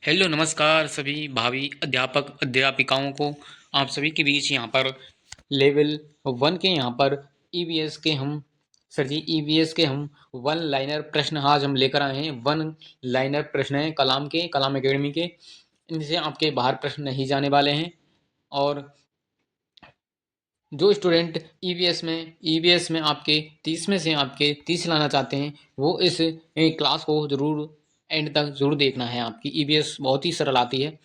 Hello नमस्कार सभी भावी अध्यापक अध्यापिकाओं को। आप सभी के बीच यहाँ पर लेवल 1 के यहाँ पर ईवीएस के हम सर जी ईवीएस के हम वन लाइनर प्रश्न आज हम लेकर आए हैं। वन लाइनर प्रश्न है कलाम एकेडमी के। इनसे आपके बाहर प्रश्न नहीं जाने वाले हैं। और जो स्टूडेंट ईवीएस में आपके 30 में से आपके 30 लाना चाहते हैं वो इस क्लास को जरूर एंड तक जरूर देखना है। आपकी ईवीएस बहुत ही सरल आती है।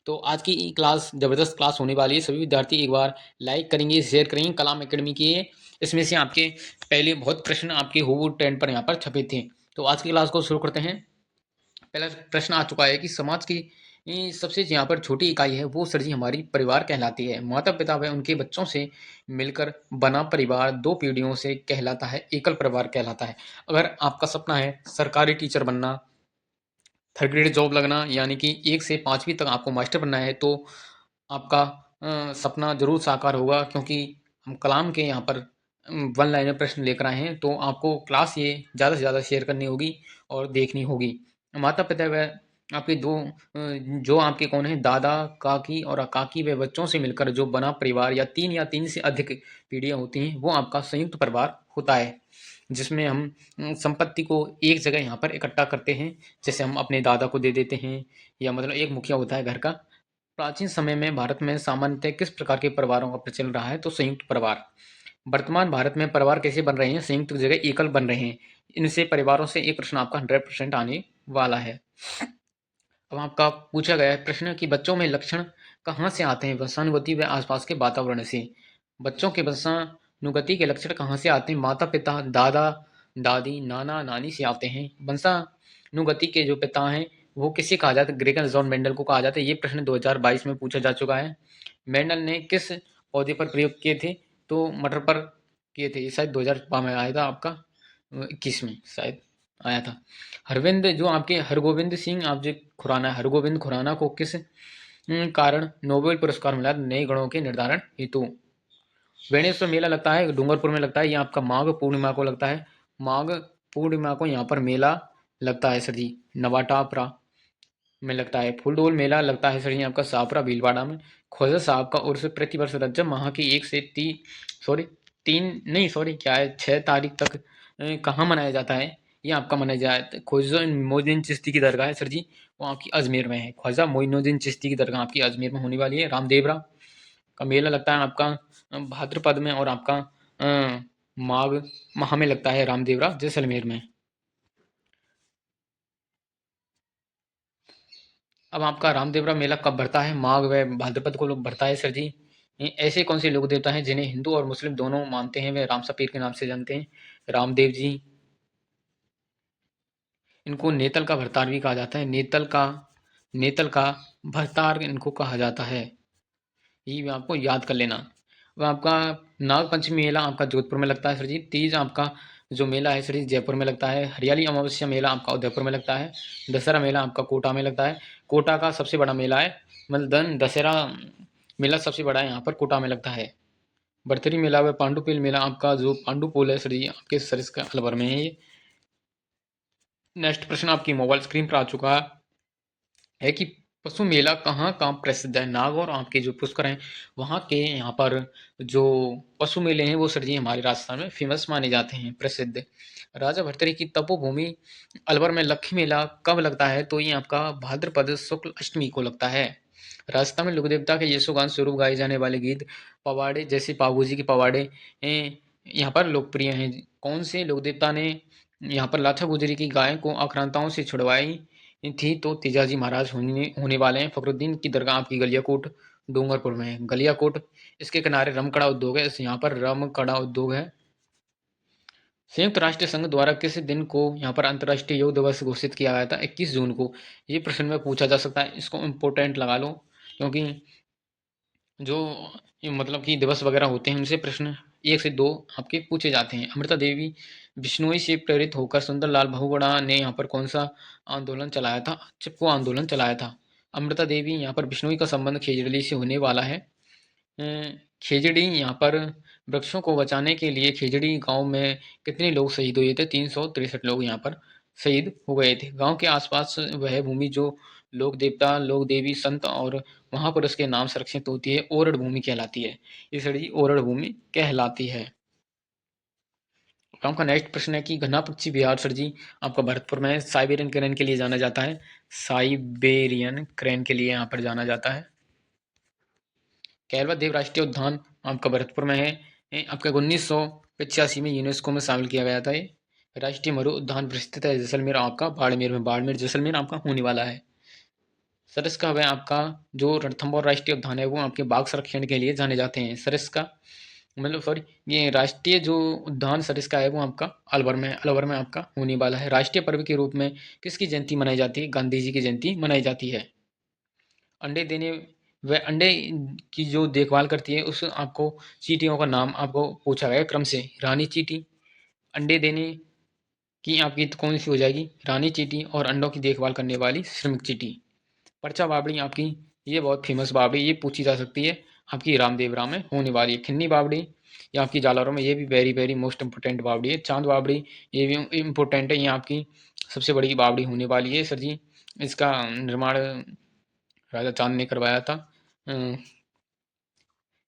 तो आज की क्लास ज़बरदस्त क्लास होने वाली है। सभी विद्यार्थी एक बार लाइक करेंगे, शेयर करेंगे। कलाम एकेडमी की है। इसमें से आपके पहले बहुत प्रश्न आपके हूबहू ट्रेंड पर यहाँ पर छपे थे। तो आज की क्लास को शुरू करते हैं। पहला प्रश्न आ चुका है कि समाज की सबसे यहाँ पर छोटी इकाई है वो सर जी हमारी परिवार कहलाती है। माता पिता व उनके बच्चों से मिलकर बना परिवार 2 पीढ़ियों से कहलाता है एकल परिवार कहलाता है। अगर आपका सपना है सरकारी टीचर बनना, थर्ड ग्रेड जॉब लगना, यानी कि 1 से 5वीं तक आपको मास्टर बनना है, तो आपका सपना जरूर साकार होगा। क्योंकि हम कलाम के यहाँ पर वन लाइनर प्रश्न लेकर आए हैं। तो आपको क्लास ये ज़्यादा से ज़्यादा शेयर करनी होगी और देखनी होगी। माता पिता व आपके जो आपके कौन है दादा काकी और काकी व बच्चों से मिलकर जो बना परिवार या 3 से अधिक पीढ़ियाँ होती हैं वो आपका संयुक्त परिवार होता है। जिसमें हम संपत्ति को एक जगह यहाँ पर इकट्ठा करते हैं। जैसे हम अपने दादा को दे देते हैं, या मतलब एक मुखिया होता है घर का। प्राचीन समय में भारत में सामान्यतः किस प्रकार के परिवारों का प्रचलन रहा है? तो संयुक्त परिवार। वर्तमान भारत में परिवार कैसे बन रहे हैं? संयुक्त की जगह एकल बन रहे हैं। इनसे परिवारों से एक प्रश्न आपका 100% आने वाला है। अब आपका पूछा गया है प्रश्न कि बच्चों में लक्षण कहाँ से आते हैं? वंशानुगति व आसपास के वातावरण से। बच्चों के वंशानुगति के लक्षण कहाँ से आते हैं? माता पिता, दादा दादी, नाना नानी से आते हैं। वंशानुगति के जो पिता हैं वो किसे कहा जाता है? ग्रेगर जॉन मेंडल को कहा जाता है। ये प्रश्न 2022 में पूछा जा चुका है। मेंडल ने किस पौधे पर प्रयोग किए थे? तो मटर पर किए थे। ये शायद 2000 में आया था, आपका 21 में शायद आया था। हरगोविंद सिंह आप जो खुराना, हरगोविंद खुराना को किस कारण नोबेल पुरस्कार मिला? नए गणों के निर्धारण हेतु। बेणेश्वर मेला लगता है डूंगरपुर में लगता है। ये आपका माघ पूर्णिमा को लगता है। माघ पूर्णिमा को यहाँ पर मेला लगता है सर जी। नवाटापरा में लगता है। फूलडोल मेला लगता है सर जी आपका शाहपुरा भीलवाड़ा में। ख्वाजा साहब का उर्स प्रतिवर्ष रजब माह की 1 से 6 तारीख तक कहाँ मनाया जाता है? ये आपका मनाया जाता है ख्वाजा मोइनुद्दीन चिश्ती की दरगाह है सर जी, वो आपकी अजमेर में है। ख्वाजा मोइनुद्दीन चिश्ती की दरगाह आपकी अजमेर में होने वाली है। रामदेवरा का मेला लगता है आपका भाद्रपद में, और आपका माघ माह में लगता है रामदेवरा जैसलमेर में। अब आपका रामदेवरा मेला कब भरता है? माघ व भाद्रपद को लोग भरता है सर जी। ऐसे कौन से लोक देवता हैं जिन्हें हिंदू और मुस्लिम दोनों मानते हैं वे रामसा पीर के नाम से जानते हैं? रामदेव जी। इनको नेतल का भरतार भी कहा जाता है। नेतल का भरतार इनको कहा जाता है। ये भी आपको याद कर लेना। वह आपका नाग पंचमी मेला आपका जोधपुर में लगता है सर जी। तीज आपका जो मेला है सर जी जयपुर में लगता है। हरियाली अमावस्या मेला आपका उदयपुर में लगता है। दशहरा मेला आपका कोटा में लगता है। कोटा का सबसे बड़ा मेला है, मतलब दशहरा मेला सबसे बड़ा है यहाँ पर कोटा में लगता है। बरतरी मेला व पांडुपुल मेला आपका जो पांडुपुल है सर जी आपके सरिस का अलवर में है ये। नेक्स्ट प्रश्न आपकी मोबाइल स्क्रीन पर आ चुका है कि पशु मेला कहाँ कहाँ प्रसिद्ध है? नागौर आपके जो पुष्कर हैं वहाँ के यहाँ पर जो पशु मेले हैं वो सर जी हमारे राजस्थान में फेमस माने जाते हैं, प्रसिद्ध। राजा भर्तृहरि की तपोभूमि अलवर में लक्ष्मी मेला कब लगता है? तो ये आपका भाद्रपद शुक्ल अष्टमी को लगता है। राजस्थान में लोक देवता के यशोगान स्वरूप गाए जाने वाले गीत पवाड़े, जैसे पाबू जी के पवाड़े यहाँ पर लोकप्रिय हैं। कौन से लोक देवता ने यहाँ पर लाठा गुजरी की गाय को आक्रांताओं से छुड़वाई थी? तो तेजाजी महाराज होने वाले हैं। फखरुद्दीन की दरगाह आपकी गलियाकोट डूंगरपुर में है। गलियाकोट इसके किनारे रमकड़ा उद्योग है, इस यहाँ पर रमकड़ा उद्योग है। संयुक्त राष्ट्र संघ द्वारा किस दिन को यहाँ पर अंतर्राष्ट्रीय योग दिवस घोषित किया गया था? 21 जून को। ये प्रश्न में पूछा जा सकता है, इसको इम्पोर्टेंट लगा लो। क्योंकि जो मतलब कि दिवस वगैरह होते हैं उनसे प्रश्न 1 से 2 आपके पूछे जाते हैं। अमृता देवी बिश्नोई से प्रेरित होकर सुंदरलाल बहुगुणा ने यहाँ पर कौन सा आंदोलन चलाया था? चिपको आंदोलन चलाया था। अमृता देवी यहाँ पर बिश्नोई का संबंध खेजड़ी से होने वाला है। खेजड़ी यहाँ पर वृक्षों को बचाने के लिए खेजड़ी गांव में कितने लोग शहीद हुए थे? 363 लोग यहाँ पर शहीद हो गए थे। गांव के आसपास वह भूमि जो लोक देवता, लोक देवी, संत और महापुरुष के नाम संरक्षित होती है, ओरड भूमि कहलाती है। ये सर जी ओरड भूमि कहलाती है। आपका नेक्स्ट प्रश्न है कि घना पक्षी बिहार सर जी आपका भरतपुर में साइबेरियन क्रेन के लिए जाना जाता है। साइबेरियन क्रेन के लिए यहाँ पर जाना जाता है। कैलवा देव राष्ट्रीय उद्यान आपका भरतपुर में है। आपका 1985 में यूनेस्को में शामिल किया गया था। ये राष्ट्रीय मरु उद्यान स्थित है जैसलमेर आपका बाड़मेर में। बाड़मेर जैसलमेर आपका होने वाला है। सरिस्का है आपका जो रणथंभौर राष्ट्रीय उद्यान है वो आपके बाघ संरक्षण के लिए जाने जाते हैं। सरिस्का मतलब सॉरी ये राष्ट्रीय जो उद्यान सरिस्का है वो आपका अलवर में आपका होने वाला है। राष्ट्रीय पर्व के रूप में किसकी जयंती मनाई जाती है? गांधी जी की जयंती मनाई जाती है। अंडे देने व अंडे की जो देखभाल करती है उस आपको चींटियों का नाम आपको पूछा गया क्रम से। रानी चींटी अंडे देने की आपकी कौन सी हो जाएगी? रानी चींटी। और अंडों की देखभाल करने वाली श्रमिक चींटी। पर्चा बावड़ी आपकी ये बहुत फेमस बावड़ी, ये पूछी जा सकती है आपकी रामदेवरा में होने वाली है। खिन्नी बावड़ी ये आपकी जालौरों में, ये भी वेरी वेरी मोस्ट इंपोर्टेंट बावड़ी है। चांद बावड़ी ये भी इम्पोर्टेंट है, ये आपकी सबसे बड़ी बावड़ी होने वाली है सर जी। इसका निर्माण राजा चांद ने करवाया था।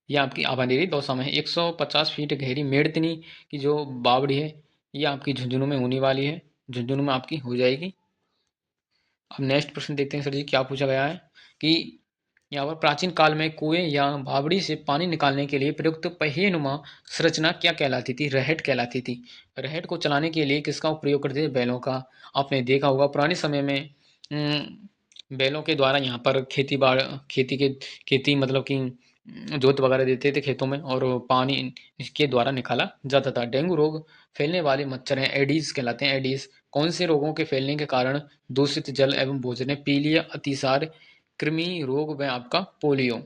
ये आपकी आबानेरी दौसा में है। 150 फीट गहरी मेड़तनी की जो बावड़ी है ये आपकी झुंझुनू में होने वाली है। झुंझुनू में आपकी हो जाएगी। अब नेक्स्ट प्रश्न देखते हैं सर जी क्या पूछा गया है कि यहाँ पर प्राचीन काल में कुएं या भावड़ी से पानी निकालने के लिए प्रयुक्त पहिए-नुमा संरचना क्या कहलाती थी? रहट कहलाती थी। रहट को चलाने के लिए किसका प्रयोग करते थे? बैलों का। आपने देखा होगा पुराने समय में बैलों के द्वारा यहाँ पर खेती मतलब कि जोत वगैरह देते थे खेतों में और पानी इसके द्वारा निकाला जाता था। डेंगू रोग फैलने वाले मच्छर हैं, एडीज कहलाते हैं। एडीज कौन से रोगों के फैलने के कारण दूषित जल एवं भोजन है? पीलिया, अतिसार, कृमि रोग व आपका पोलियो।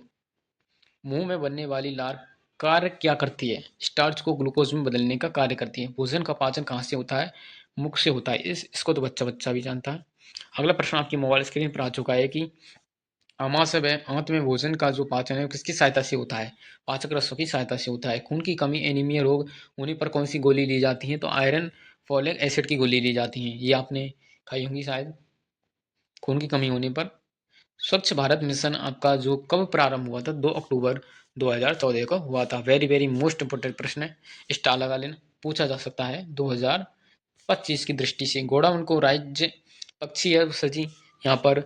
मुंह में बनने वाली लार कार्य क्या करती है? स्टार्च को ग्लूकोज में बदलने का कार्य करती है। भोजन का पाचन कहाँ से होता है? मुख से होता है। इसको तो बच्चा बच्चा भी जानता है। अगला प्रश्न आपकी मोबाइल स्क्रीन पर आ चुका है कि आमाशय व आंत में भोजन का जो पाचन है किसकी सहायता से होता है? पाचक रसों की सहायता से होता है। खून की कमी एनीमिया रोग होने पर कौन सी गोली ली जाती है? तो आयरन फॉलिक एसिड की गोली ली जाती है। ये आपने खाई होंगी शायद खून की कमी होने पर। स्वच्छ भारत मिशन आपका जो कब प्रारंभ हुआ था? 2 अक्टूबर 2014 को हुआ था। वेरी वेरी मोस्ट इंपोर्टेंट प्रश्न है। स्टार लगा लेना, पूछा जा सकता है 2025 की दृष्टि से। घोड़ाउन को राज्य पक्षी है सर जी यहाँ पर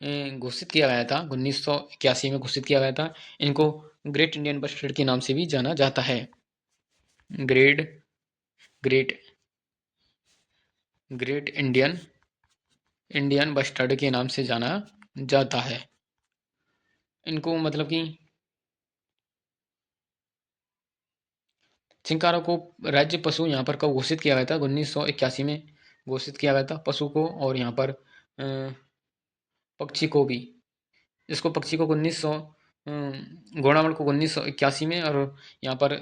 घोषित किया गया था 1981 में घोषित किया गया था। इनको ग्रेट इंडियन बस्टर्ड के नाम से भी जाना जाता है। Great great great Indian bustard के नाम से जाना जाता है इनको। मतलब कि चिंकारा को राज्य पशु यहाँ पर कब घोषित किया गया था? 1981 में घोषित किया गया था पशु को। और यहाँ पर पक्षी को भी, इसको पक्षी को 1900 घोड़ावण को 1981 में। और यहाँ पर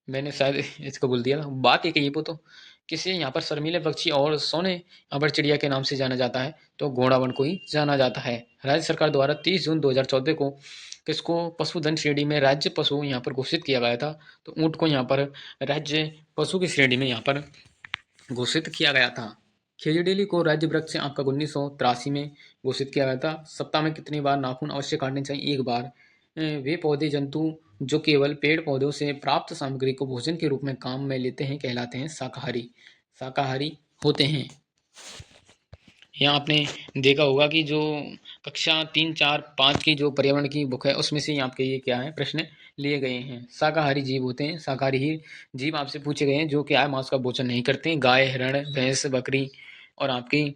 मैंने शायद इसको भूल दिया था। बात एक है ये वो तो किसे यहाँ पर शर्मीले पक्षी और सोने यहाँ पर चिड़िया के नाम से जाना जाता है? तो घोड़ावण को ही जाना जाता है। राज्य सरकार द्वारा 30 जून 2014 को किसको पशुधन श्रेणी में राज्य पशु यहाँ पर घोषित किया गया था? तो ऊँट को यहाँ पर राज्य पशु की श्रेणी में यहाँ पर घोषित किया गया था। खिजड़ेली को राज्य वृक्ष आपका 1983 में घोषित किया गया था। सप्ताह में कितनी बार नाखून अवश्य काटने चाहिए? 1 बार। वे पौधे जंतु जो केवल पेड़ पौधों से प्राप्त सामग्री को भोजन के रूप में काम में लेते हैं कहलाते हैं शाकाहारी। शाकाहारी होते हैं। यहाँ आपने देखा होगा कि जो कक्षा 3, 4, 5 की जो पर्यावरण की बुक है उसमें से आपके ये क्या है प्रश्न लिए गए हैं। शाकाहारी जीव होते हैं। शाकाहारी ही जीव आपसे पूछे गए हैं जो क्या है मांस का भोजन नहीं करते हैं। गाय, हिरण, भैंस, बकरी और आपकी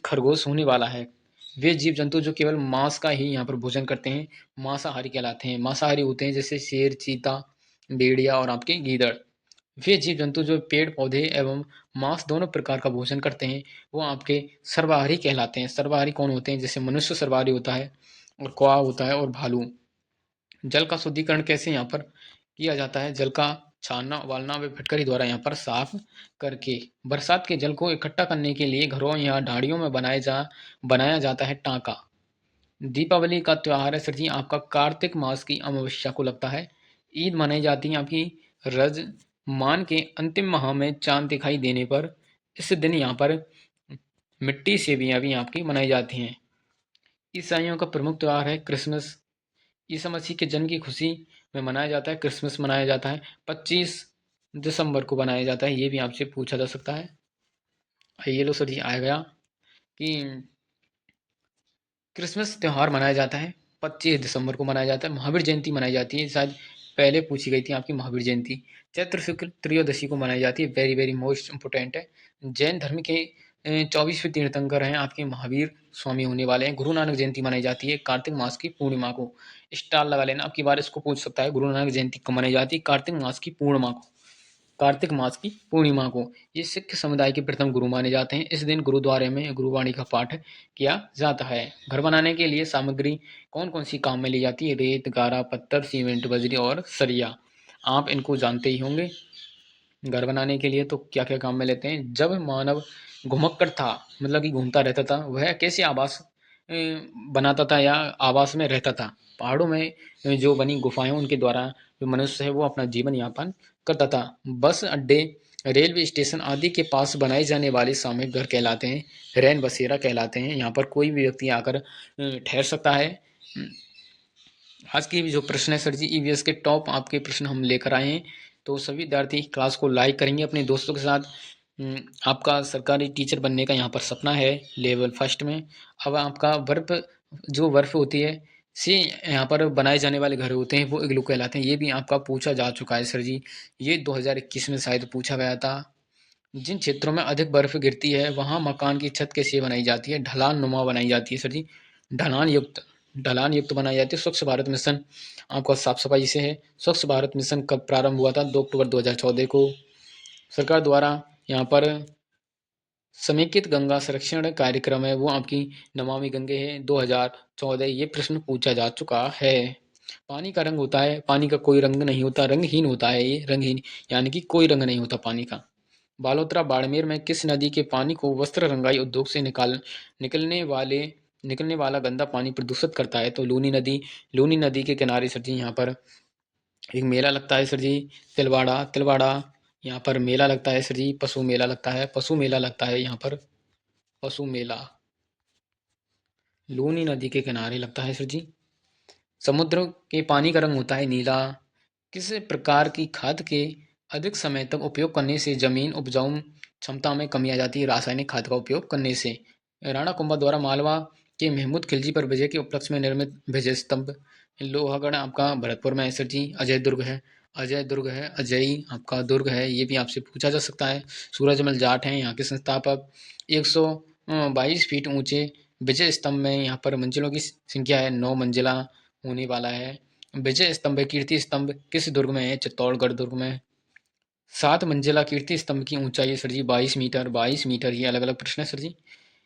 खरगोश होने वाला है। वे जीव जंतु जो केवल मांस का ही यहाँ पर भोजन करते हैं मांसाहारी कहलाते हैं। मांसाहारी होते हैं जैसे शेर, चीता, भेड़िया और आपके गीदड़। वे जीव जंतु जो पेड़ पौधे एवं मांस दोनों प्रकार का भोजन करते हैं वो आपके सर्वाहारी कहलाते हैं। सर्वाहारी कौन होते हैं? जैसे मनुष्य सर्वाहारी होता है और कौवा होता है और भालू। जल का शुद्धिकरण कैसे यहाँ पर किया जाता है? जल का छानना, उबालना व फिटकरी द्वारा यहाँ पर साफ करके। बरसात के जल को इकट्ठा करने के लिए घरों या ढाड़ियों में बनाया जाता है टांका। दीपावली का त्योहार है सर जी आपका कार्तिक मास की अमावस्या को लगता है। ईद मनाई जाती है आपकी रज मान के अंतिम माह में चांद दिखाई देने पर। इस दिन यहाँ पर मिट्टी सेवियाँ भी आपकी मनाई जाती हैं। ईसाइयों का प्रमुख त्यौहार है क्रिसमस। ईसा मसीह के जन्म की खुशी में मनाया जाता है, क्रिसमस मनाया जाता है। 25 दिसंबर को मनाया जाता है, ये भी आपसे पूछा जा सकता है। ये लो सर, ये आ गया कि क्रिसमस त्यौहार मनाया जाता है 25 दिसंबर को मनाया जाता है। महावीर जयंती मनाई जाती है, शायद पहले पूछी गई थी आपकी महावीर जयंती। चैत्र शुक्ल त्रयोदशी को मनाई जाती है, वेरी वेरी मोस्ट इंपोर्टेंट है। जैन धर्म के 24वें तीर्थंकर हैं आपके महावीर स्वामी होने वाले हैं। गुरु नानक जयंती मनाई जाती है कार्तिक मास की पूर्णिमा को। स्टार लगा लेना, अब की बार इसको पूछ सकता है। गुरु नानक जयंती कब मनाई जाती है? कार्तिक मास की पूर्णिमा को। कार्तिक मास की पूर्णिमा को। ये सिख समुदाय के प्रथम गुरु माने जाते हैं। इस दिन गुरुद्वारे में गुरुवाणी का पाठ किया जाता है। घर बनाने के लिए सामग्री कौन कौन सी काम में ली जाती है? रेत, गारा, पत्थर, सीमेंट, बजरी और सरिया। आप इनको जानते ही होंगे। घर बनाने के लिए तो क्या क्या काम में लेते हैं? जब मानव घुमक्कड़ था, मतलब कि घूमता रहता था, वह कैसे आवास बनाता था या आवास में रहता था? पहाड़ों में जो बनी गुफाएं, उनके द्वारा जो मनुष्य है वो अपना जीवन यापन करता था। बस अड्डे, रेलवे स्टेशन आदि के पास बनाए जाने वाले सामूहिक घर कहलाते हैं, रैन बसेरा कहलाते हैं। यहाँ पर कोई भी व्यक्ति आकर ठहर सकता है। आज की जो प्रश्न है सर जी, ईवीएस के टॉप आपके प्रश्न हम लेकर आए हैं। तो सभी विद्यार्थी क्लास को लाइक करेंगे अपने दोस्तों के साथ। आपका सरकारी टीचर बनने का यहाँ पर सपना है लेवल फर्स्ट में। अब आपका वर्फ, जो वर्फ होती है से यहाँ पर बनाए जाने वाले घर होते हैं वो इग्लू कहलाते हैं। ये भी आपका पूछा जा चुका है सर जी, ये 2021 में शायद पूछा गया था। जिन क्षेत्रों में अधिक बर्फ गिरती है वहाँ मकान की छत कैसे बनाई जाती है? ढलान नुमा बनाई जाती है सर जी, ढलान युक्त बनाई जाती है। स्वच्छ भारत मिशन आपका साफ सफाई से है। स्वच्छ भारत मिशन कब प्रारंभ हुआ था? 2 अक्टूबर 2014 को। सरकार द्वारा यहाँ पर समेकित गंगा संरक्षण कार्यक्रम है वो आपकी नमामि गंगे है 2014। ये प्रश्न पूछा जा चुका है। पानी का रंग होता है, पानी का कोई रंग नहीं होता, रंगहीन होता है ये, रंगहीन यानी कि कोई रंग नहीं होता पानी का। बालोतरा बाड़मेर में किस नदी के पानी को वस्त्र रंगाई उद्योग से निकलने वाले निकलने वाला गंदा पानी प्रदूषित करता है? तो लूनी नदी के किनारे सर जी यहाँ पर एक मेला लगता है सर जी, तिलवाड़ा यहाँ पर मेला लगता है सर जी। पशु मेला लगता है, पशु मेला लगता है यहाँ पर, पशु मेला लूनी नदी के किनारे लगता है सर जी। समुद्र के पानी का रंग होता है नीला। किस प्रकार की खाद के अधिक समय तक उपयोग करने से जमीन उपजाऊ क्षमता में कमी आ जाती है? रासायनिक खाद का उपयोग करने से। राणा कुंभा द्वारा मालवा के महमूद खिलजी पर विजय के उपलक्ष्य में निर्मित विजय स्तंभ। लोहागढ़ आपका भरतपुर में है सर जी। अजयी आपका दुर्ग है, ये भी आपसे पूछा जा सकता है। सूरजमल जाट हैं यहाँ के संस्थापक। 122 फीट ऊंचे विजय स्तंभ में यहाँ पर मंजिलों की संख्या है 9 मंजिला होने वाला है। विजय स्तंभ कीर्ति स्तंभ किस दुर्ग में है? चित्तौड़गढ़ दुर्ग में। 7 मंजिला कीर्ति स्तंभ की ऊंचाई है सर जी 22 मीटर। 22 मीटर, ये अलग अलग प्रश्न है सर जी।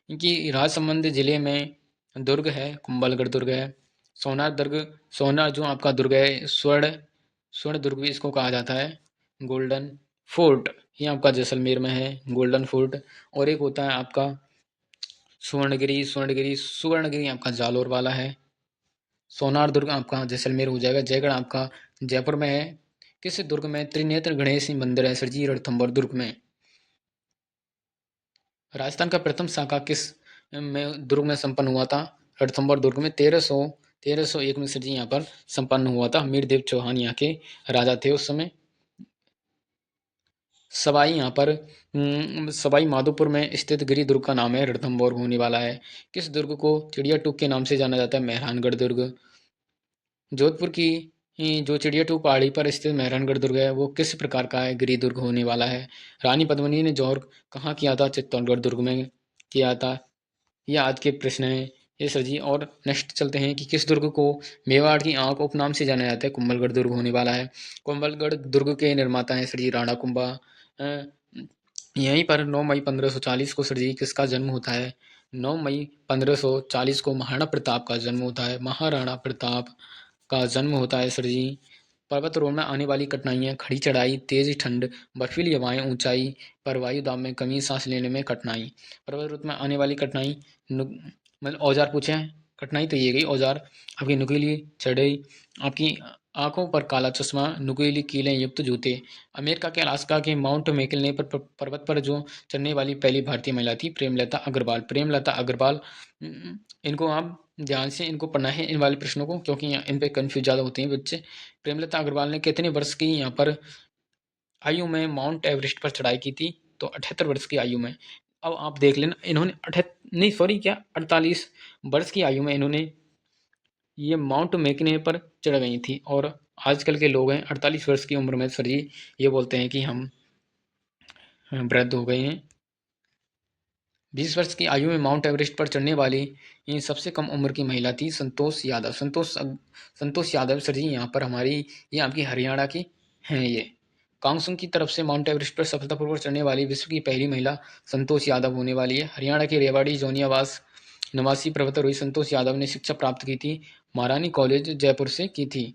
इनकी राजसमंद जिले में दुर्ग है, कुंभलगढ़ दुर्ग है। सोनार जो आपका दुर्ग है, स्वर्ण दुर्ग भी इसको कहा जाता है। गोल्डन फोर्ट ये आपका जैसलमेर में है, गोल्डन फोर्ट। और एक होता है आपका सुवर्णगिरी आपका जालोर वाला है। सोनार दुर्ग आपका जैसलमेर हो जाएगा। जयगढ़ आपका जयपुर में है। किस दुर्ग में त्रिनेत्र गणेश मंदिर है सर जी? रणथंभौर दुर्ग में। राजस्थान का प्रथम शाखा किस में दुर्ग में संपन्न हुआ था? रणथंभौर दुर्ग में। 1301 में सर जी यहाँ पर संपन्न हुआ था। मीरदेव चौहान यहाँ के राजा थे उस समय। सवाई माधोपुर में स्थित गिरि दुर्ग का नाम है रणथंभौर होने वाला है। किस दुर्ग को चिड़िया टूक के नाम से जाना जाता है? मेहरानगढ़ दुर्ग। जोधपुर की जो चिड़ियाटूप पहाड़ी पर स्थित मेहरानगढ़ दुर्ग है वो किस प्रकार का है? गिरि दुर्ग होने वाला है। रानी पद्मिनी ने जौहर कहाँ किया था? चित्तौड़गढ़ दुर्ग में किया था। ये आज के प्रश्न हैं ये सर जी। और नेक्स्ट चलते हैं कि किस दुर्ग को मेवाड़ की आंख उपनाम से जाना जाता है? कुंभलगढ़ दुर्ग होने वाला है। कुंभलगढ़ दुर्ग के निर्माता हैं सर जी राणा कुंभा। अ, यहीं पर 9 मई 1540 को सर जी किसका जन्म होता है? 9 मई 1540 को महाराणा प्रताप का जन्म होता है। महाराणा प्रताप का जन्म होता है सर जी। पर्वतारोहण में आने वाली कठिनाइयाँ: खड़ी चढ़ाई, तेज ठंड, बर्फीली हवाएं, ऊंचाई पर वायु दाब में कमी, सांस लेने में कठिनाई। पर्वत में आने वाली कठिनाई मतलब औजार पूछे हैं। कठिनाई तो ये गई औजार, आपकी नुकीली चढ़ाई, आपकी आंखों पर काला चश्मा, नुकीली कीलें युक्त जूते। अमेरिका के अलास्का के माउंट मैकिलने पर्वत पर जो चढ़ने वाली पहली भारतीय महिला थी प्रेमलता अग्रवाल। इनको आप ध्यान से इनको पढ़ना है इन वाले प्रश्नों को, क्योंकि इन पे कंफ्यूज ज़्यादा होते हैं बच्चे। प्रेमलता अग्रवाल ने कितने वर्ष की यहाँ पर आयु में माउंट एवरेस्ट पर चढ़ाई की थी? तो 78 वर्ष की आयु में। अब आप देख लेना, इन्होंने 48 वर्ष की आयु में इन्होंने ये माउंट मैकने पर चढ़ गई थी। और आजकल के लोग हैं 48 वर्ष की उम्र में सर जी ये बोलते हैं कि हम वृद्ध हो गए हैं। 20 वर्ष की आयु में माउंट एवरेस्ट पर चढ़ने वाली ये सबसे कम उम्र की महिला थी संतोष यादव। संतोष यादव सर जी यहाँ पर हमारी, ये आपकी हरियाणा की हैं। ये कांगसुंग की तरफ से माउंट एवरेस्ट पर सफलतापूर्वक चढ़ने वाली विश्व की पहली महिला संतोष यादव होने वाली है। हरियाणा के रेवाड़ी जोनियावास निवासी पर्वतारोही संतोष यादव ने शिक्षा प्राप्त की थी महारानी कॉलेज जयपुर से की थी।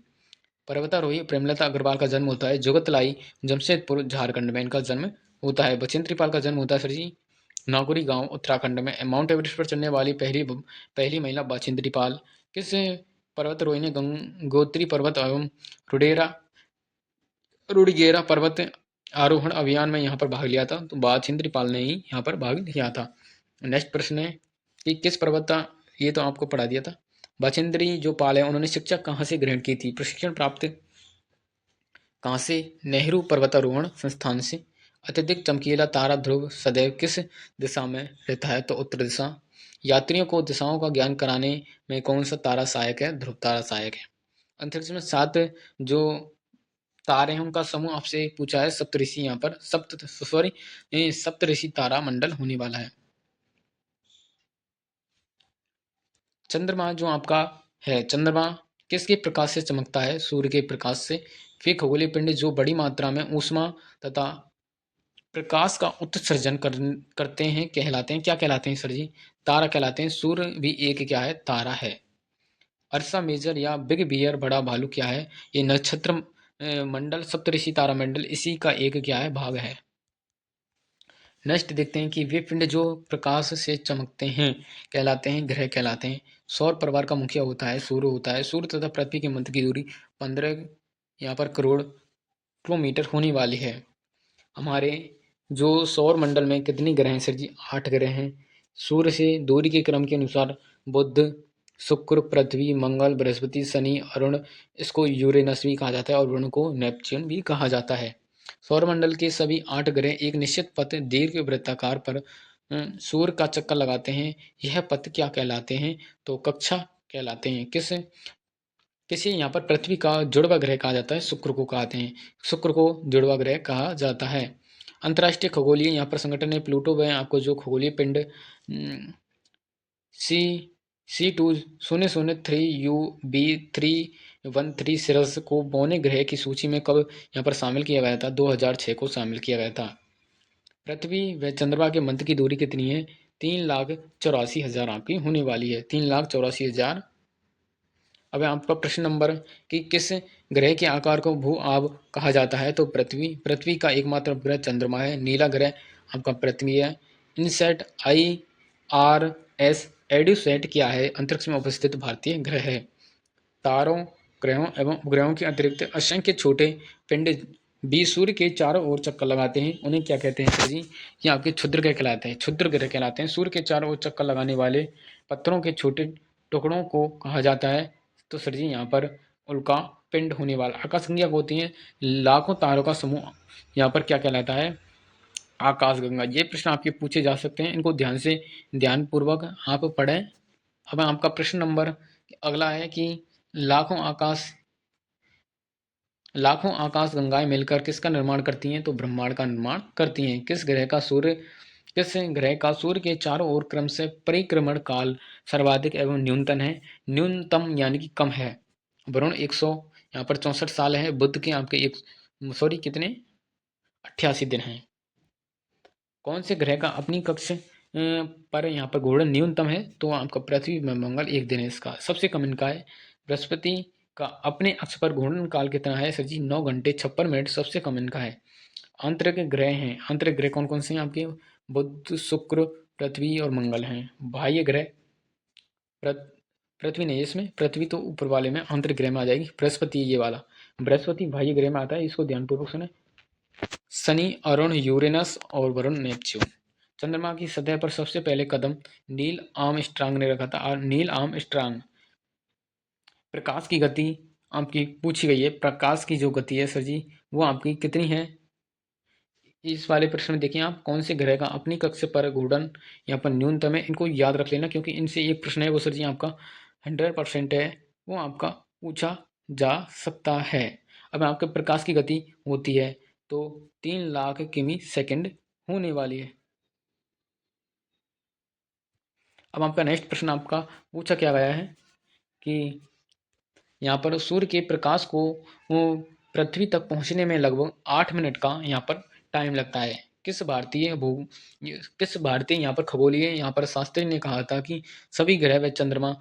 पर्वतारोही प्रेमलता अग्रवाल का जन्म होता है जुगतलाई जमशेदपुर झारखंड में इनका जन्म होता है। बचेंद्री पाल का जन्म होता है सर जी नागौरी गांव उत्तराखंड में। माउंट एवरेस्ट पर चढ़ने वाली पहली महिला बचेंद्री पाल। किस पर्वतारोही ने गंगोत्री पर्वत एवं रुड़गेरा पर्वत आरोहण अभियान में यहाँ पर भाग लिया था? तो बचेंद्री पाल ने ही यहाँ पर भाग लिया था। नेक्स्ट प्रश्न है कि किस पर्वत, ये तो आपको पढ़ा दिया था। बचेंद्री जो पाल है उन्होंने शिक्षा कहाँ से ग्रहण की थी? प्रशिक्षण प्राप्त कहाँ से? नेहरू पर्वतारोहण संस्थान से। अत्यधिक चमकीला तारा ध्रुव सदैव किस दिशा में रहता है? तो उत्तर दिशा। यात्रियों को दिशाओं का ज्ञान कराने में कौन सा तारा सहायक है? ध्रुव तारा सहायक है। अंतरिक्ष में 7 जो तारे हैं उनका समूह आपसे पूछा है सप्तऋषि, यहाँ पर सप्तऋषि तारा मंडल होने वाला है। चंद्रमा जो आपका है, चंद्रमा किसके प्रकाश से चमकता है? सूर्य के प्रकाश से। वे खगोलीय पिंड जो बड़ी मात्रा में ऊष्मा तथा प्रकाश का उत्सर्जन करते हैं कहलाते हैं, क्या कहलाते हैं सर जी? तारा कहलाते हैं। सूर्य भी एक क्या है? तारा है। अर्सा मेजर या बिग बियर बड़ा भालू क्या है? ये नक्षत्र मंडल सप्तऋषि तारा मंडल इसी का एक क्या है? भाग है। नेक्स्ट देखते हैं कि वे पिंड जो प्रकाश से चमकते हैं कहलाते हैं ग्रह कहलाते हैं। सौर परिवार का मुखिया होता है सूर्य होता है। सूर्य तथा पृथ्वी के मध्य की दूरी 15 यहाँ पर करोड़ किलोमीटर होने वाली है। हमारे जो सौर मंडल में कितने ग्रह हैं सर जी? 8 ग्रह हैं। सूर्य से दूरी के क्रम के अनुसार बुध, शुक्र, पृथ्वी, मंगल, बृहस्पति, शनि, अरुण, इसको यूरेनस भी कहा जाता है और वरुण को नेपच्यून भी कहा जाता है। सौरमंडल के सभी 8 ग्रह एक निश्चित पथ दीर्घ वृत्ताकार पर सूर्य का चक्कर लगाते हैं। यह पथ क्या कहलाते हैं? तो कक्षा कहलाते हैं। किसी यहाँ पर पृथ्वी का जुड़वा ग्रह कहा जाता है, शुक्र को कहते हैं। शुक्र को जुड़वा ग्रह कहा जाता है। अंतर्राष्ट्रीय खगोलीय यहाँ पर संगठन है प्लूटो व आपको जो खगोलीय पिंड C2003UB313 सिरस को बौने ग्रह की सूची में कब यहाँ पर शामिल किया गया था? 2006 को शामिल किया गया था। पृथ्वी व चंद्रमा के मध्य की दूरी कितनी है? 3,84,000 आपकी होने वाली है। 3,84,000। अब आपका प्रश्न नंबर कि किस ग्रह के आकार को भू आब कहा जाता है? तो पृथ्वी का एकमात्र ग्रह चंद्रमा है। नीला ग्रह आपका पृथ्वी है। इनसेट IRS एड्यूसेट क्या है? अंतरिक्ष में उपस्थित भारतीय ग्रह है। तारों, ग्रहों एवं उपग्रहों के अतिरिक्त असंख्य छोटे पिंड भी सूर्य के चारों ओर चक्कर लगाते हैं। उन्हें क्या कहते हैं सर जी? ये आपके क्षुद्र ग्रह कहलाते हैं। क्षुद्र ग्रह कहलाते हैं। सूर्य के चारों ओर चक्कर लगाने वाले पत्थरों के छोटे टुकड़ों को कहा जाता है। तो सर जी यहाँ पर उल्का पिंड होने वाला। आकाशगंगा होती है लाखों तारों का समूह, यहाँ पर क्या कहलाता है? आकाशगंगा। ये प्रश्न आपके पूछे जा सकते हैं, इनको ध्यानपूर्वक आप पढ़ें। अब आपका प्रश्न नंबर अगला है कि लाखों आकाश गंगाएं मिलकर किसका निर्माण करती हैं? तो ब्रह्मांड का निर्माण करती हैं। किस ग्रह का सूर्य के चारों ओर क्रम से परिक्रमण काल सर्वाधिक एवं न्यूनतम है? न्यूनतम यानी कि कम है। वरुण 100 यहाँ पर 64 साल है। बुध के आपके कितने 88 दिन हैं। कौन से ग्रह का अपनी कक्ष पर यहाँ पर घूर्णन न्यूनतम है? तो आपका पृथ्वी में मंगल 1 दिन है। इसका सबसे कम इनका है। बृहस्पति का अपने अक्ष पर घूर्णन काल कितना है सर जी? 9 घंटे 56 मिनट सबसे कम इनका है। आंतरिक ग्रह हैं। आंतरिक ग्रह कौन कौन से हैं आपके? बुध, शुक्र, पृथ्वी और मंगल हैं। बाह्य ग्रह पृथ्वी नहीं, इसमें पृथ्वी तो ऊपर वाले में आंतरिक ग्रह में आ जाएगी। बृहस्पति ये वाला बृहस्पति बाह्य ग्रह में आता है, इसको ध्यानपूर्वक सुने। शनि, अरुण, यूरेनस और वरुण, नेपच्यून। चंद्रमा की सतह पर सबसे पहले कदम नील आर्मस्ट्रांग ने रखा था। और नील आर्मस्ट्रांग। प्रकाश की गति आपकी पूछी गई है। प्रकाश की जो गति है सर जी, वो आपकी कितनी है? इस वाले प्रश्न में देखिए आप, कौन से ग्रह का अपनी कक्ष पर घूर्णन यहाँ पर न्यूनतम है। इनको याद रख लेना, क्योंकि इनसे एक प्रश्न है वो सर जी आपका 100% है, वो आपका पूछा जा सकता है। अब आपके प्रकाश की गति होती है तो 3 लाख किमी सेकंड होने वाली है। अब आपका नेक्स्ट प्रश्न आपका पूछा क्या गया है कि यहाँ पर सूर्य के प्रकाश को पृथ्वी तक पहुँचने में लगभग 8 मिनट का यहाँ पर टाइम लगता है। किस भारतीय यहाँ पर खगोलीय यहाँ पर शास्त्री ने कहा था कि सभी ग्रह व चंद्रमा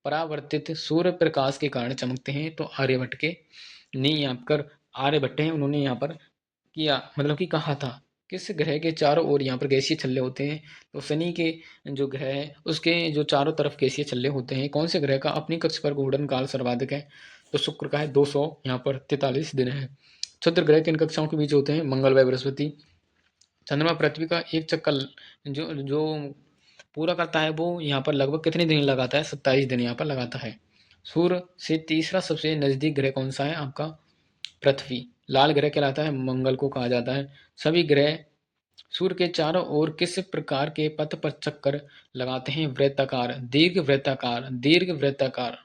परावर्तित सूर्य प्रकाश के कारण चमकते हैं। तो आर्यभट्ट के ने यहाँ पर आर्यभट्ट हैं, उन्होंने यहाँ पर किया मतलब कि कहा था। किस ग्रह के चारों ओर यहाँ पर गैसीय छल्ले होते हैं? तो शनि के जो ग्रह है उसके जो चारों तरफ गैसीय छल्ले होते हैं। कौन से ग्रह का अपनी कक्ष पर घूर्णन काल सर्वाधिक है? तो शुक्र का है 200 यहाँ पर 43 दिन है। क्षुद्र ग्रह किन कक्षाओं के बीच होते हैं? मंगल व बृहस्पति। चंद्रमा पृथ्वी का एक चक्कर जो जो पूरा करता है वो यहाँ पर लगभग कितने दिन लगाता है? 27 दिन यहाँ पर लगाता है। सूर्य से तीसरा सबसे नजदीक ग्रह कौन सा है? आपका पृथ्वी। लाल ग्रह कहलाता है, मंगल को कहा जाता है। सभी ग्रह सूर्य के चारों ओर किस प्रकार के पथ पर चक्कर लगाते हैं? वृत्ताकार, दीर्घ वृत्ताकार, दीर्घ वृत्ताकार।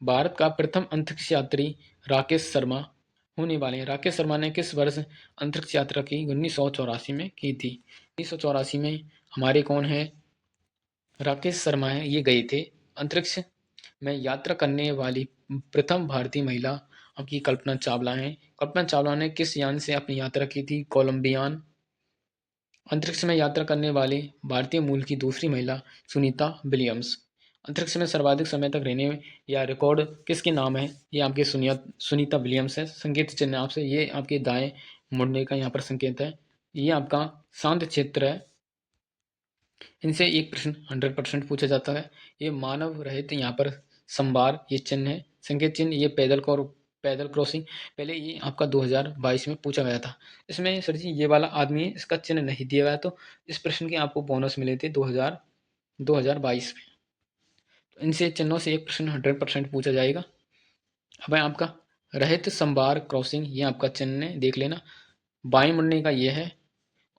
भारत का प्रथम अंतरिक्ष यात्री राकेश शर्मा होने वाले हैं। राकेश शर्मा ने किस वर्ष अंतरिक्ष यात्रा की? 1984 में की थी। 1984 में हमारे कौन है? राकेश शर्मा है, ये गए थे अंतरिक्ष में यात्रा करने वाली प्रथम भारतीय महिला आपकी कल्पना चावला हैं। कल्पना चावला ने किस यान से अपनी यात्रा की थी? कोलंबियान। अंतरिक्ष में यात्रा करने वाली भारतीय मूल की दूसरी महिला सुनीता विलियम्स। अंतरिक्ष में सर्वाधिक समय तक रहने या रिकॉर्ड किसके नाम है? ये आपके सुनीता विलियम्स है। संकेत चिन्ह आपसे, ये आपके दाएं मुड़ने का यहाँ पर संकेत है। ये आपका शांत क्षेत्र है। इनसे एक प्रश्न 100% पूछा जाता है। ये मानव रहित यहाँ पर संभार ये चिन्ह है, संकेत चिन्ह। ये पैदल क्रॉसिंग पहले ये आपका 2022 में पूछा गया था। इसमें सर जी ये वाला आदमी है, इसका चिन्ह नहीं दिया गया, तो इस प्रश्न के आपको बोनस मिले थे 2022 में। तो इनसे चिन्हों से एक प्रश्न 100% पूछा जाएगा। अब आपका रहित संभार क्रॉसिंग, ये आपका चिन्ह है, देख लेना। बाएं मुड़ने का ये है,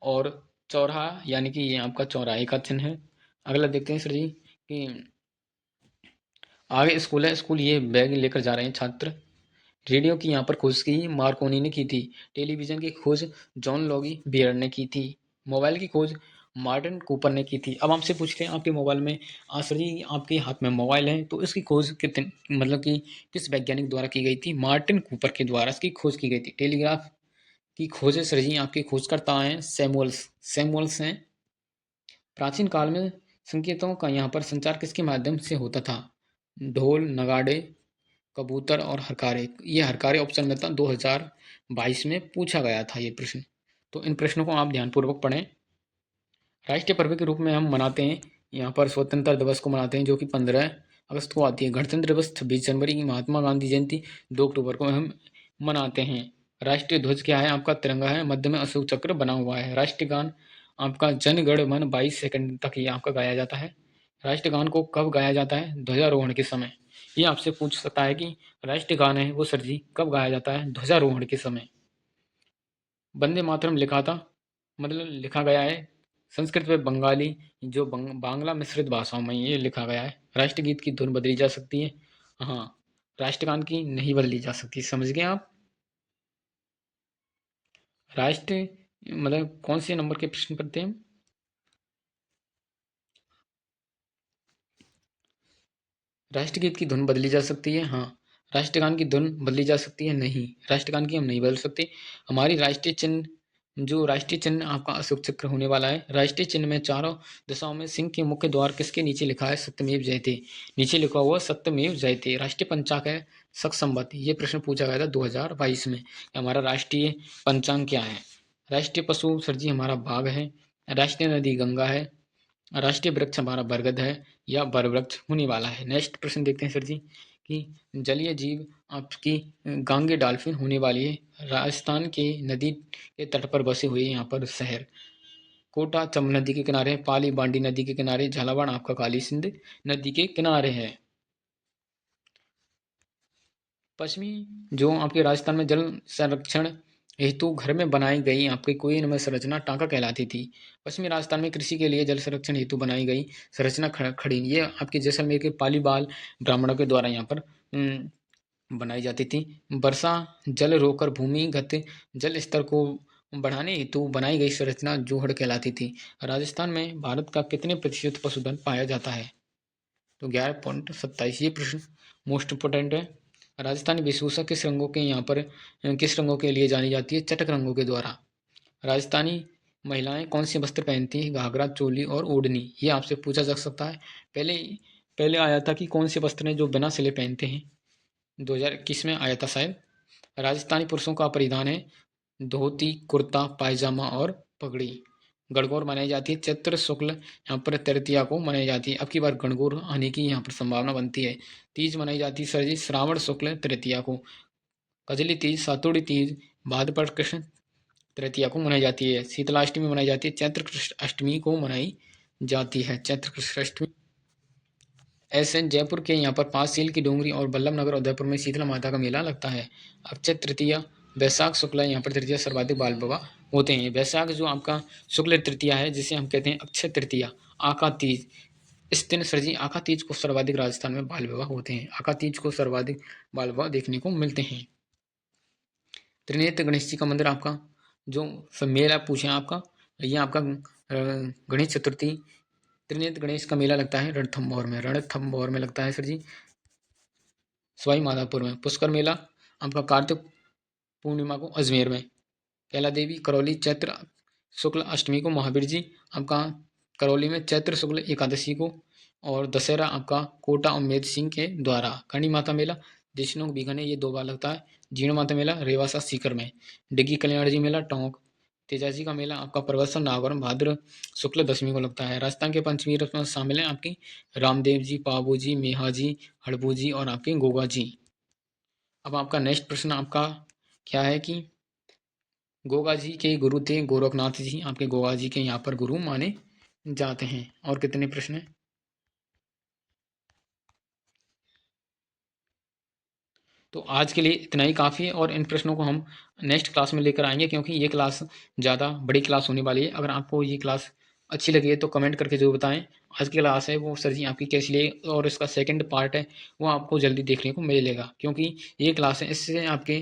और चौराहा यानी कि ये आपका चौराहे का चिन्ह है। अगला देखते हैं सर जी कि आगे स्कूल है, स्कूल ये बैग लेकर जा रहे हैं छात्र। रेडियो की यहाँ पर खोज की मार्कोनी ने की थी। टेलीविजन की खोज जॉन लॉगी बियर ने की थी। मोबाइल की खोज मार्टिन कूपर ने की थी। अब आपसे पूछते हैं आपके मोबाइल में, सर जी आपके हाथ में मोबाइल है, तो इसकी खोज कितने मतलब कि किस वैज्ञानिक द्वारा की गई थी? मार्टिन कूपर के द्वारा इसकी खोज की गई थी। टेलीग्राफ की खोज है सर जी, आपके खोजकर्ता हैं सैमुअल्स हैं। प्राचीन काल में संकेतों का यहाँ पर संचार किसके माध्यम से होता था? ढोल, नगाड़े, कबूतर और हरकारे। ये हरकारे ऑप्शन में था, 2022 में पूछा गया था ये प्रश्न। तो इन प्रश्नों को आप ध्यानपूर्वक पढ़ें। राष्ट्रीय पर्व के रूप में हम मनाते हैं यहाँ पर स्वतंत्रता दिवस को मनाते हैं, जो कि 15 अगस्त को आती है। गणतंत्र दिवस 26 जनवरी की, महात्मा गांधी जयंती 2 अक्टूबर को हम मनाते हैं। राष्ट्रीय ध्वज क्या है? आपका तिरंगा है, मध्य में अशोक चक्र बना हुआ है। राष्ट्रीय गान आपका जन गण मन 22 सेकंड तक ये आपका गाया जाता है। राष्ट्रीय गान को कब गाया जाता है? ध्वजारोहण के समय। ये आपसे पूछ सकता है कि राष्ट्रीय गान है वो सर जी कब गाया जाता है? ध्वजारोहण के समय। वंदे मातरम लिखा था, मतलब लिखा गया है संस्कृत व बंगाली, जो बांग्ला मिश्रित भाषाओं में ये लिखा गया है। राष्ट्रगीत की धुन बदली जा सकती है, हाँ। राष्ट्रगान की नहीं बदली जा सकती, समझ गए आप? राष्ट्र मतलब कौन से नंबर के प्रश्न पढ़ते हैं? राष्ट्रगीत की धुन बदली जा सकती है, हाँ। राष्ट्रगान की धुन बदली जा सकती है, नहीं। राष्ट्रगान की हम नहीं बदल सकते। हमारी राष्ट्रीय चिन्ह, जो राष्ट्रीय चिन्ह आपका अशोक चक्र होने वाला है। राष्ट्रीय चिन्ह में चारों दिशाओं में सिंह के मुख्य द्वार किसके नीचे लिखा है? सत्यमेव जयते। नीचे लिखा हुआ सत्यमेव जयते। राष्ट्रीय पंचांग है शक संवत। ये प्रश्न पूछा गया था 2022 में। हमारा राष्ट्रीय पंचांग क्या है? राष्ट्रीय पशु सर जी हमारा बाघ है। राष्ट्रीय नदी गंगा है। राष्ट्रीय वृक्ष हमारा बरगद है या बरवृक्ष होने वाला है। नेक्स्ट प्रश्न देखते हैं सर जी कि जलीय जीव आपकी गांगे डॉल्फिन होने वाली है। राजस्थान के नदी के तट पर बसे हुए यहाँ पर शहर। कोटा चंबल नदी के किनारे है, पाली बांडी नदी के किनारे, झालावाड़ आपका काली सिंध नदी के किनारे है। पश्चिमी जो आपके राजस्थान में जल संरक्षण हेतु घर में बनाई गई आपकी कोई नमय संरचना टांका कहलाती थी। पश्चिमी राजस्थान में कृषि के लिए जल संरक्षण हेतु बनाई गई संरचना खड़ी, ये आपके जैसलमेर के पालीबाल ब्राह्मणों के द्वारा यहाँ पर बनाई जाती थी। वर्षा जल रोककर भूमिगत जल स्तर को बढ़ाने हेतु बनाई गई संरचना जोहड़ कहलाती थी। राजस्थान में भारत का कितने प्रतिशत पशुधन पाया जाता है? तो 11.27। ये प्रश्न मोस्ट इंपोर्टेंट है। राजस्थानी वेशभूषा किस रंगों के यहाँ पर किस रंगों के लिए जानी जाती है? चटक रंगों के द्वारा। राजस्थानी महिलाएं कौन से वस्त्र पहनती हैं? घाघरा, चोली और ओढ़नी। ये आपसे पूछा जा सकता है। पहले पहले आया था कि कौन से वस्त्र हैं जो बिना सिले पहनते हैं, 2021 में आया था शायद। राजस्थानी पुरुषों का परिधान है धोती, कुर्ता, पायजामा और पगड़ी। गणगौर मनाई जाती है चैत्र शुक्ल यहाँ पर तृतीया को मनाई जाती है। अब की बार गणगौर आने की यहाँ पर संभावना बनती है। तीज मनाई जाती है सर जी श्रावण शुक्ल तृतीया को। कजली तीज, सातुड़ी तीज भाद्रपद कृष्ण तृतीया को मनाई जाती है। शीतलाष्टमी मनाई जाती है चैत्र कृष्ण अष्टमी को मनाई जाती है। चैत्र कृष्ण अष्टमी। ऐसे जयपुर के यहाँ पर 5 सील की डोंगरी और बल्लभ नगर उदयपुर में शीतला माता का मेला लगता है। अक्षय तृतीया वैशाख शुक्ला यहाँ पर तृतीया सर्वाधिक बाल विवाह होते हैं। वैशाख जो आपका शुक्ल तृतीया है जिसे हम कहते हैं अक्षय तृतीया, आका तीज, इस दिन सर जी आका तीज को सर्वाधिक राजस्थान में बाल विवाह होते हैं। आका तीज को सर्वाधिक बाल विवाह देखने को मिलते हैं। त्रिनेत्र गणेश जी का मंदिर आपका जो मेला पूछे आपका, ये आपका गणेश चतुर्थी त्रिनेत्र गणेश का मेला लगता है रणथंभौर में लगता है सर जी। सवाई माधोपुर में। पुष्कर मेला आपका कार्तिक पूर्णिमा को अजमेर में। कैला देवी करौली चैत्र शुक्ल अष्टमी को, महावीर जी आपका करौली में चैत्र शुक्ल एकादशी को, और दशहरा आपका कोटा उम्मेद सिंह के द्वारा। करणी माता मेला देशनोक बीकानेर ये 2 बार लगता है। जीर्ण माता मेला रेवासा सीकर में। डिग्गी कल्याण जी मेला टोंक। तेजाजी का मेला आपका प्रवसन नागौर भाद्र शुक्ल दशमी को लगता है। राजस्थान के पंचमी रथ में शामिल हैं आपकी रामदेव जी, पाबू जी, मेहा जी, हड़बू जी और आपके गोगा जी। अब आपका नेक्स्ट प्रश्न आपका क्या है कि गोगा जी के गुरु थे गोरखनाथ जी, आपके गोगा जी के यहाँ पर गुरु माने जाते हैं। और कितने प्रश्न हैं? तो आज के लिए इतना ही काफ़ी है और इन प्रश्नों को हम नेक्स्ट क्लास में लेकर आएंगे क्योंकि ये क्लास ज़्यादा बड़ी क्लास होने वाली है। अगर आपको ये क्लास अच्छी लगी है तो कमेंट करके जरूर बताएं। आज की क्लास है वो सर जी आपकी कैसी लगी और इसका सेकंड पार्ट है वो आपको जल्दी देखने को मिलेगा क्योंकि ये क्लास है इससे आपके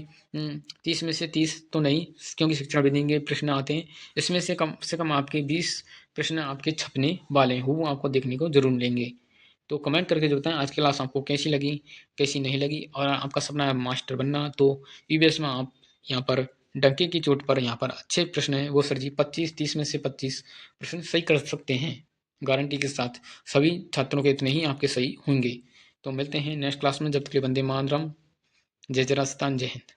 30 में से 30 तो नहीं, क्योंकि शिक्षण विधि के प्रश्न आते हैं, इसमें से कम आपके 20 प्रश्न आपके छपने वाले हैं, वो आपको देखने को जरूर मिलेंगे। तो कमेंट करके जो बताएं आज की क्लास आपको कैसी लगी कैसी नहीं लगी। और आपका सपना है मास्टर बनना तो ईवीएस में आप यहाँ पर डंके की चोट पर यहाँ पर अच्छे प्रश्न है वो सर जी 25-30 में से 25 प्रश्न सही कर सकते हैं गारंटी के साथ। सभी छात्रों के इतने ही आपके सही होंगे। तो मिलते हैं नेक्स्ट क्लास में, जब तक के लिए वंदे मातरम, जय जय राजस्थान, जय हिंद।